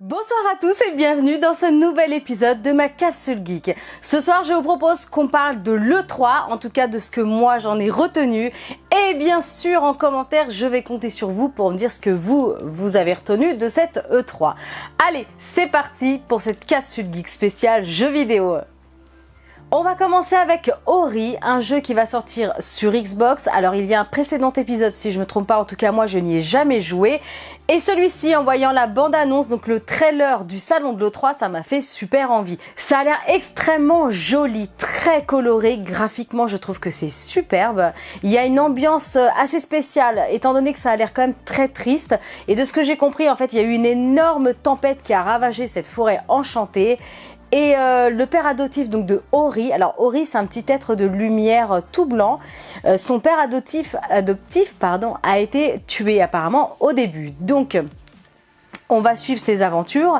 Bonsoir à tous et bienvenue dans ce nouvel épisode de ma capsule geek. Ce soir, je vous propose qu'on parle de l'E3, en tout cas de ce que moi j'en ai retenu. Et bien sûr, en commentaire, je vais compter sur vous pour me dire ce que vous avez retenu de cette E3. Allez, c'est parti pour cette capsule geek spéciale jeux vidéo. On va commencer avec Ori, un jeu qui va sortir sur Xbox. Alors il y a un précédent épisode, si je me trompe pas, en tout cas moi je n'y ai jamais joué. Et celui-ci, en voyant la bande-annonce, donc le trailer du salon de l'E3, ça m'a fait super envie. Ça a l'air extrêmement joli, très coloré, graphiquement je trouve que c'est superbe. Il y a une ambiance assez spéciale, étant donné que ça a l'air quand même très triste. Et de ce que j'ai compris, en fait, il y a eu une énorme tempête qui a ravagé cette forêt enchantée. Et le père adoptif donc de Ori, alors Ori c'est un petit être de lumière tout blanc, son père adoptif a été tué apparemment au début. Donc on va suivre ses aventures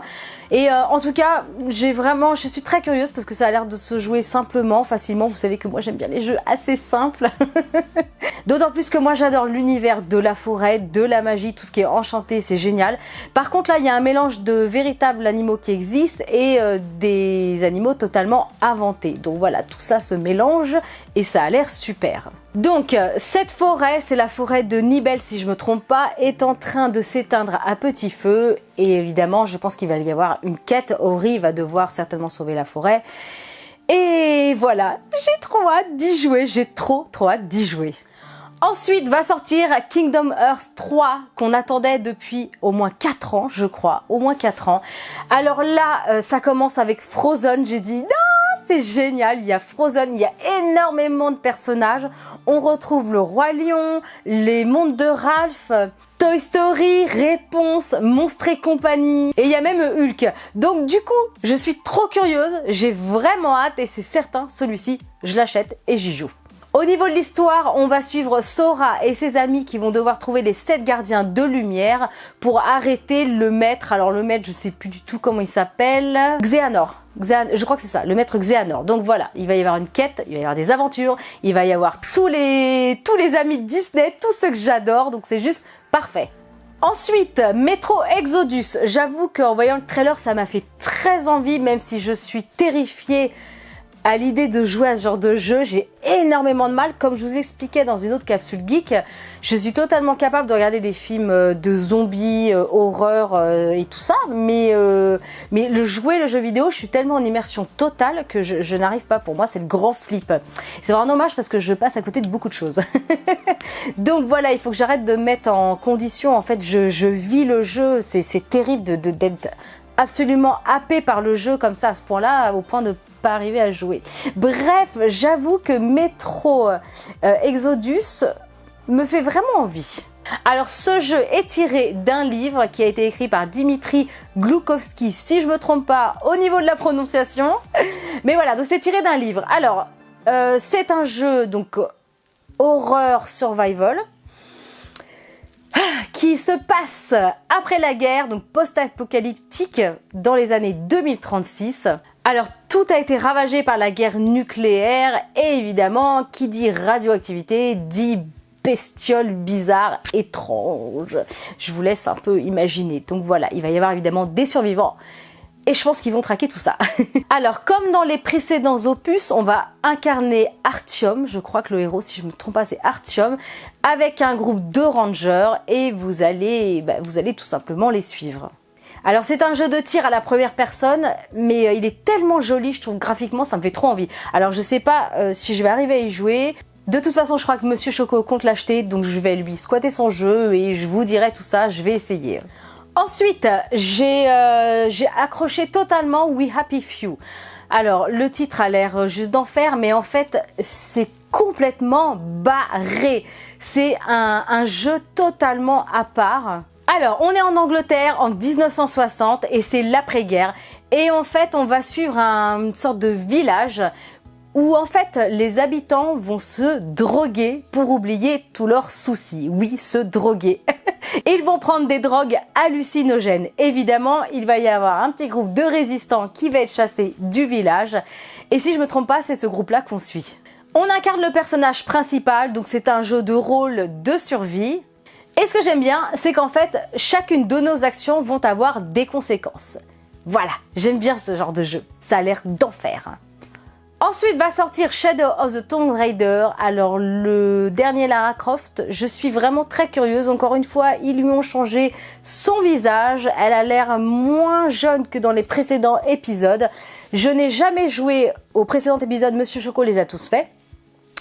et en tout cas je suis très curieuse parce que ça a l'air de se jouer simplement, facilement. Vous savez que moi j'aime bien les jeux assez simples. D'autant plus que moi j'adore l'univers de la forêt, de la magie, tout ce qui est enchanté, c'est génial. Par contre là il y a un mélange de véritables animaux qui existent et des animaux totalement inventés. Donc voilà, tout ça se mélange et ça a l'air super. Donc cette forêt, c'est la forêt de Nibel si je me trompe pas, est en train de s'éteindre à petit feu. Et évidemment je pense qu'il va y avoir une quête, Ori va devoir certainement sauver la forêt. Et voilà, j'ai trop hâte d'y jouer, j'ai trop hâte d'y jouer. Ensuite va sortir Kingdom Hearts 3 qu'on attendait depuis au moins 4 ans, je crois, au moins 4 ans. Alors là, ça commence avec Frozen, j'ai dit non, c'est génial, il y a Frozen, il y a énormément de personnages. On retrouve le Roi Lion, les mondes de Ralph, Toy Story, Réponse, Monstres et compagnie, et il y a même Hulk. Donc du coup, je suis trop curieuse, j'ai vraiment hâte et c'est certain, celui-ci, je l'achète et j'y joue. Au niveau de l'histoire, on va suivre Sora et ses amis qui vont devoir trouver les 7 gardiens de lumière pour arrêter le maître. Alors le maître, je sais plus du tout comment il s'appelle. Xehanort. Je crois que c'est ça, le maître Xehanort. Donc voilà, il va y avoir une quête, il va y avoir des aventures, il va y avoir tous les amis de Disney, tous ceux que j'adore, donc c'est juste parfait. Ensuite, Metro Exodus. J'avoue qu'en voyant le trailer, ça m'a fait très envie, même si je suis terrifiée à l'idée de jouer à ce genre de jeu. J'ai énormément de mal. Comme je vous expliquais dans une autre capsule geek, je suis totalement capable de regarder des films de zombies, horreur et tout ça, mais le jeu vidéo, je suis tellement en immersion totale que je n'arrive pas. Pour moi, c'est le grand flip. C'est vraiment dommage parce que je passe à côté de beaucoup de choses. Donc voilà, il faut que j'arrête de me mettre en condition. En fait, je vis le jeu. C'est terrible d'être absolument happé par le jeu comme ça à ce point-là, au point de pas arriver à jouer. Bref, j'avoue que Metro Exodus me fait vraiment envie. Alors ce jeu est tiré d'un livre qui a été écrit par Dimitri Gloukovski, si je me trompe pas au niveau de la prononciation. Mais voilà, donc c'est tiré d'un livre. Alors c'est un jeu donc horreur survival qui se passe après la guerre, donc post-apocalyptique dans les années 2036. Alors tout a été ravagé par la guerre nucléaire et évidemment qui dit radioactivité dit bestioles bizarres, étranges. Je vous laisse un peu imaginer. Donc voilà, il va y avoir évidemment des survivants. Et je pense qu'ils vont traquer tout ça. Alors, comme dans les précédents opus, on va incarner Artyom. Je crois que le héros, si je ne me trompe pas, c'est Artyom. Avec un groupe de rangers. Et vous allez tout simplement les suivre. Alors, c'est un jeu de tir à la première personne. Mais il est tellement joli, je trouve, graphiquement, ça me fait trop envie. Alors, je sais pas si je vais arriver à y jouer. De toute façon, je crois que Monsieur Choco compte l'acheter. Donc, je vais lui squatter son jeu. Et je vous dirai tout ça, je vais essayer. Ensuite, j'ai accroché totalement We Happy Few. Alors, le titre a l'air juste d'enfer, mais en fait, c'est complètement barré. C'est un jeu totalement à part. Alors, on est en Angleterre en 1960 et c'est l'après-guerre. Et en fait, on va suivre une sorte de village où en fait les habitants vont se droguer pour oublier tous leurs soucis. Oui, se droguer. Ils vont prendre des drogues hallucinogènes. Évidemment, il va y avoir un petit groupe de résistants qui va être chassé du village. Et si je me trompe pas, c'est ce groupe-là qu'on suit. On incarne le personnage principal, donc c'est un jeu de rôle de survie. Et ce que j'aime bien, c'est qu'en fait, chacune de nos actions vont avoir des conséquences. Voilà, j'aime bien ce genre de jeu. Ça a l'air d'enfer. Ensuite va sortir Shadow of the Tomb Raider. Alors le dernier Lara Croft, je suis vraiment très curieuse. Encore une fois, ils lui ont changé son visage. Elle a l'air moins jeune que dans les précédents épisodes. Je n'ai jamais joué au précédent épisode, Monsieur Choco les a tous faits.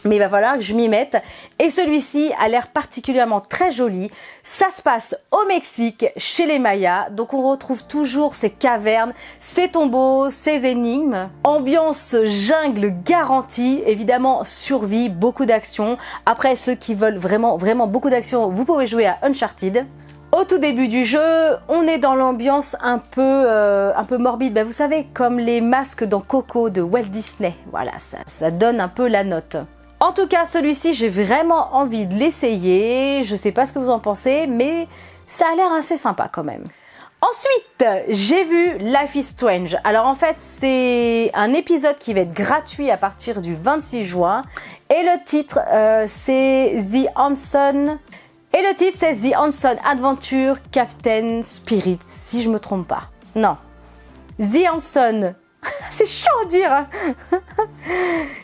Mais il va falloir que je m'y mette. Et celui-ci a l'air particulièrement très joli. Ça se passe au Mexique, chez les Mayas. Donc on retrouve toujours ces cavernes, ces tombeaux, ces énigmes. Ambiance jungle garantie. Évidemment, survie, beaucoup d'action. Après, ceux qui veulent vraiment beaucoup d'action, vous pouvez jouer à Uncharted. Au tout début du jeu, on est dans l'ambiance un peu morbide. Ben, vous savez, comme les masques dans Coco de Walt Disney. Voilà, ça donne un peu la note. En tout cas, celui-ci, j'ai vraiment envie de l'essayer. Je sais pas ce que vous en pensez, mais ça a l'air assez sympa quand même. Ensuite, j'ai vu Life is Strange. Alors en fait, c'est un épisode qui va être gratuit à partir du 26 juin. Et le titre, c'est The Hanson Adventure Captain Spirit, si je me trompe pas. Non. The Hanson. C'est chiant à dire.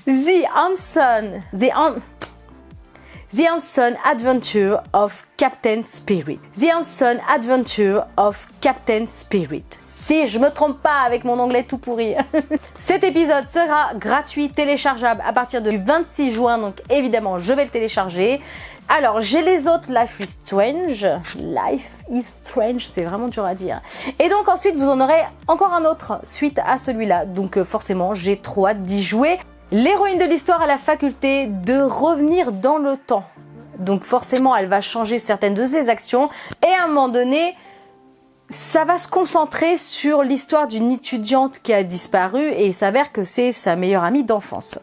The Hanson Adventure of Captain Spirit. The Hanson Adventure of Captain Spirit. Si je me trompe pas avec mon anglais tout pourri. Cet épisode sera gratuit, téléchargeable à partir du 26 juin. Donc évidemment, je vais le télécharger. Alors, j'ai les autres Life is Strange. Life is Strange, c'est vraiment dur à dire. Et donc ensuite, vous en aurez encore un autre suite à celui-là. Donc forcément, j'ai trop hâte d'y jouer. L'héroïne de l'histoire a la faculté de revenir dans le temps. Donc forcément, elle va changer certaines de ses actions. Et à un moment donné, ça va se concentrer sur l'histoire d'une étudiante qui a disparu. Et il s'avère que c'est sa meilleure amie d'enfance.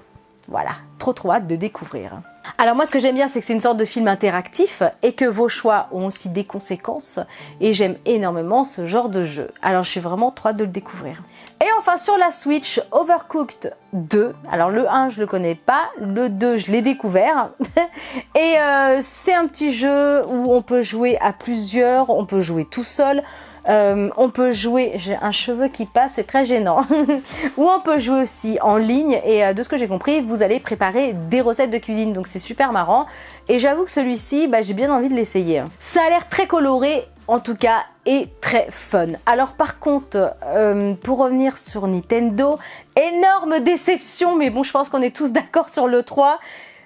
Voilà, trop hâte de découvrir. Alors moi ce que j'aime bien c'est que c'est une sorte de film interactif et que vos choix ont aussi des conséquences et j'aime énormément ce genre de jeu. Alors je suis vraiment trop hâte de le découvrir. Et enfin sur la Switch, Overcooked 2. Alors le 1 je le connais pas, le 2 je l'ai découvert. Et c'est un petit jeu où on peut jouer à plusieurs, on peut jouer tout seul. On peut jouer, j'ai un cheveu qui passe, c'est très gênant. Ou on peut jouer aussi en ligne et de ce que j'ai compris, vous allez préparer des recettes de cuisine. Donc c'est super marrant. Et j'avoue que celui-ci, j'ai bien envie de l'essayer. Ça a l'air très coloré en tout cas et très fun. Alors par contre, pour revenir sur Nintendo, énorme déception, mais bon je pense qu'on est tous d'accord sur l'E3.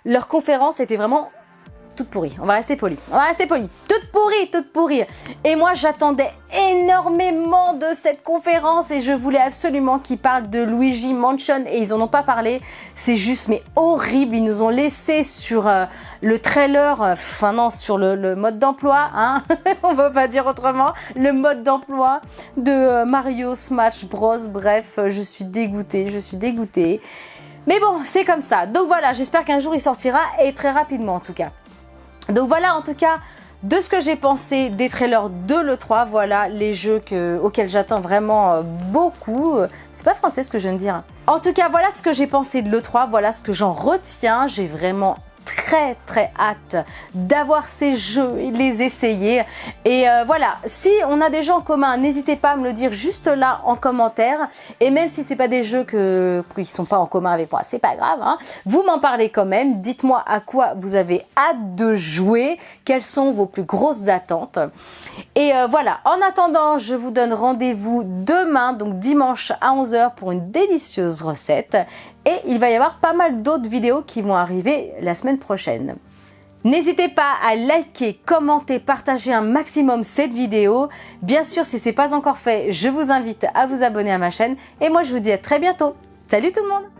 Leur conférence était vraiment toute pourrie, on va rester poli. Toute pourrie. Et moi j'attendais énormément de cette conférence et je voulais absolument qu'ils parlent de Luigi Mansion et ils en ont pas parlé. C'est juste mais horrible, ils nous ont laissé sur le trailer, sur le mode d'emploi, hein. On va pas dire autrement, le mode d'emploi de Mario Smash Bros. Bref, je suis dégoûtée. Mais bon, c'est comme ça. Donc voilà, j'espère qu'un jour il sortira et très rapidement en tout cas. Donc voilà en tout cas de ce que j'ai pensé des trailers de l'E3. Voilà les jeux auxquels j'attends vraiment beaucoup. C'est pas français ce que je viens de dire. En tout cas voilà ce que j'ai pensé de l'E3. Voilà ce que j'en retiens. J'ai vraiment très hâte d'avoir ces jeux et de les essayer. Et voilà, si on a des jeux en commun, n'hésitez pas à me le dire juste là en commentaire. Et même si c'est pas des jeux qui sont pas en commun avec moi, c'est pas grave, hein. Vous m'en parlez quand même. Dites-moi à quoi vous avez hâte de jouer, quelles sont vos plus grosses attentes. Et voilà, en attendant, je vous donne rendez-vous demain, donc dimanche à 11 h pour une délicieuse recette. Et il va y avoir pas mal d'autres vidéos qui vont arriver la semaine prochaine. N'hésitez pas à liker, commenter, partager un maximum cette vidéo. Bien sûr, si ce n'est pas encore fait, je vous invite à vous abonner à ma chaîne. Et moi, je vous dis à très bientôt. Salut tout le monde!